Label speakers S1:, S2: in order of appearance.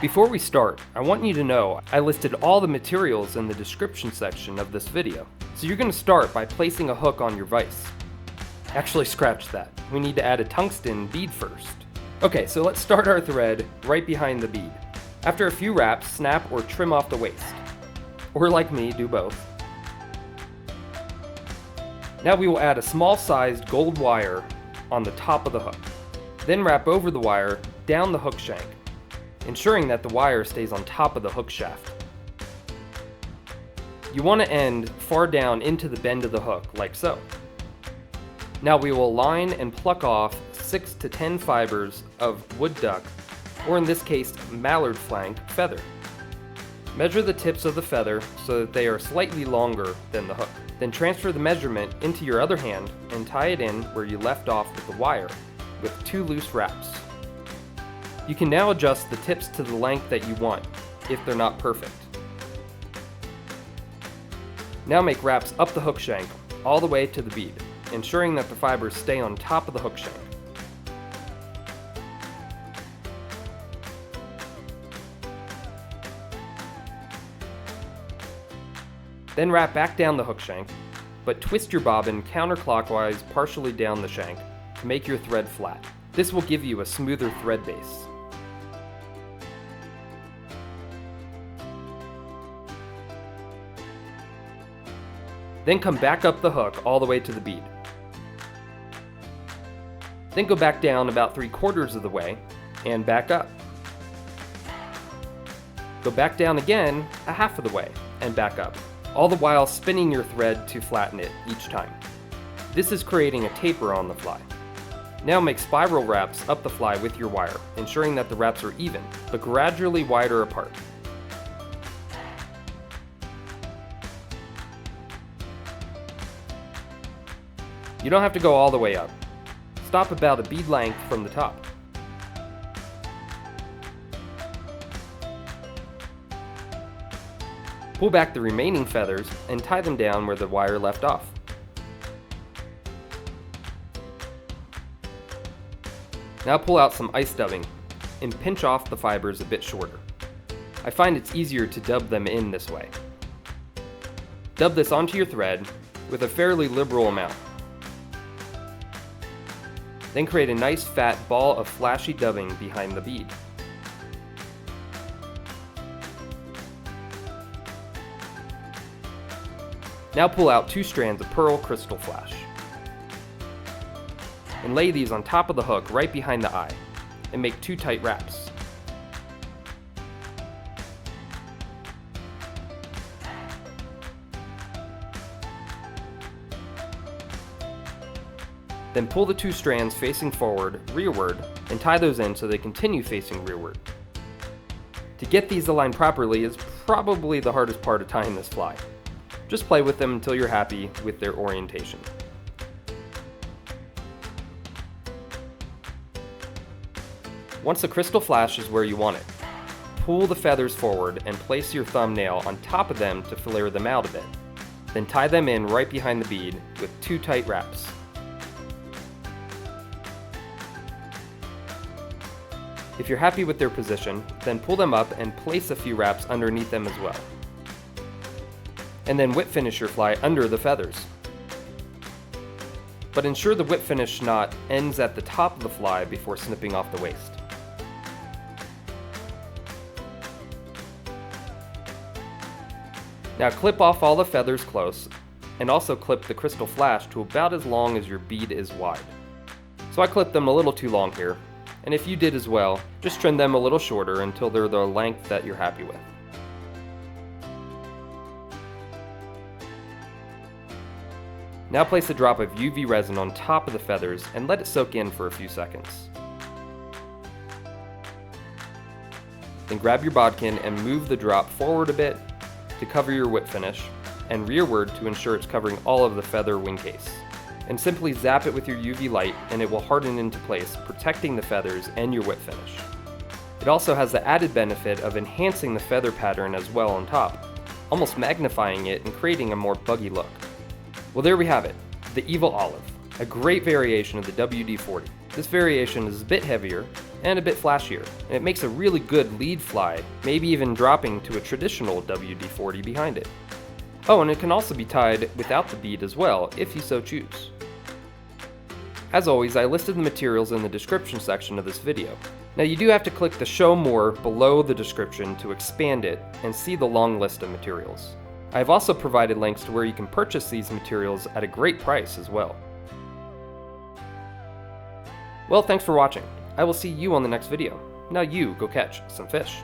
S1: Before we start, I want you to know I listed all the materials in the description section of this video. So you're going to start by placing a hook on your vise. Actually, scratch that. We need to add a tungsten bead first. Okay, so let's start our thread right behind the bead. After a few wraps, snap or trim off the waist. Or like me, do both. Now we will add a small-sized gold wire on the top of the hook. Then wrap over the wire down the hook shank, ensuring that the wire stays on top of the hook shaft. You want to end far down into the bend of the hook, like so. Now we will line and pluck off 6 to 10 fibers of wood duck, or in this case, mallard flank feather. Measure the tips of the feather so that they are slightly longer than the hook. Then transfer the measurement into your other hand and tie it in where you left off with the wire, with 2 loose wraps. You can now adjust the tips to the length that you want, if they're not perfect. Now make wraps up the hook shank, all the way to the bead, ensuring that the fibers stay on top of the hook shank. Then wrap back down the hook shank, but twist your bobbin counterclockwise partially down the shank to make your thread flat. This will give you a smoother thread base. Then come back up the hook all the way to the bead. Then go back down about 3/4 of the way and back up. Go back down again a half of the way and back up, all the while spinning your thread to flatten it each time. This is creating a taper on the fly. Now make spiral wraps up the fly with your wire, ensuring that the wraps are even, but gradually wider apart. You don't have to go all the way up. Stop about a bead length from the top. Pull back the remaining feathers and tie them down where the wire left off. Now pull out some ice dubbing and pinch off the fibers a bit shorter. I find it's easier to dub them in this way. Dub this onto your thread with a fairly liberal amount. Then create a nice fat ball of flashy dubbing behind the bead. Now pull out 2 strands of pearl crystal flash and lay these on top of the hook right behind the eye and make 2 tight wraps. Then pull the 2 strands facing forward, rearward, and tie those in so they continue facing rearward. To get these aligned properly is probably the hardest part of tying this fly. Just play with them until you're happy with their orientation. Once the crystal flash is where you want it, pull the feathers forward and place your thumbnail on top of them to flare them out a bit. Then tie them in right behind the bead with 2 tight wraps. If you're happy with their position, then pull them up and place a few wraps underneath them as well. And then whip finish your fly under the feathers. But ensure the whip finish knot ends at the top of the fly before snipping off the waist. Now clip off all the feathers close, and also clip the crystal flash to about as long as your bead is wide. So I clipped them a little too long here, and if you did as well, just trim them a little shorter until they're the length that you're happy with. Now place a drop of UV resin on top of the feathers and let it soak in for a few seconds. Then grab your bodkin and move the drop forward a bit to cover your whip finish, and rearward to ensure it's covering all of the feather wing case. And simply zap it with your UV light and it will harden into place, protecting the feathers and your whip finish. It also has the added benefit of enhancing the feather pattern as well on top, almost magnifying it and creating a more buggy look. Well, there we have it, the Evil Olive, a great variation of the WD-40. This variation is a bit heavier and a bit flashier, and it makes a really good lead fly, maybe even dropping to a traditional WD-40 behind it. Oh, and it can also be tied without the bead as well, if you so choose. As always, I listed the materials in the description section of this video. Now you do have to click the Show More below the description to expand it and see the long list of materials. I have also provided links to where you can purchase these materials at a great price as well. Well, thanks for watching. I will see you on the next video. Now you go catch some fish.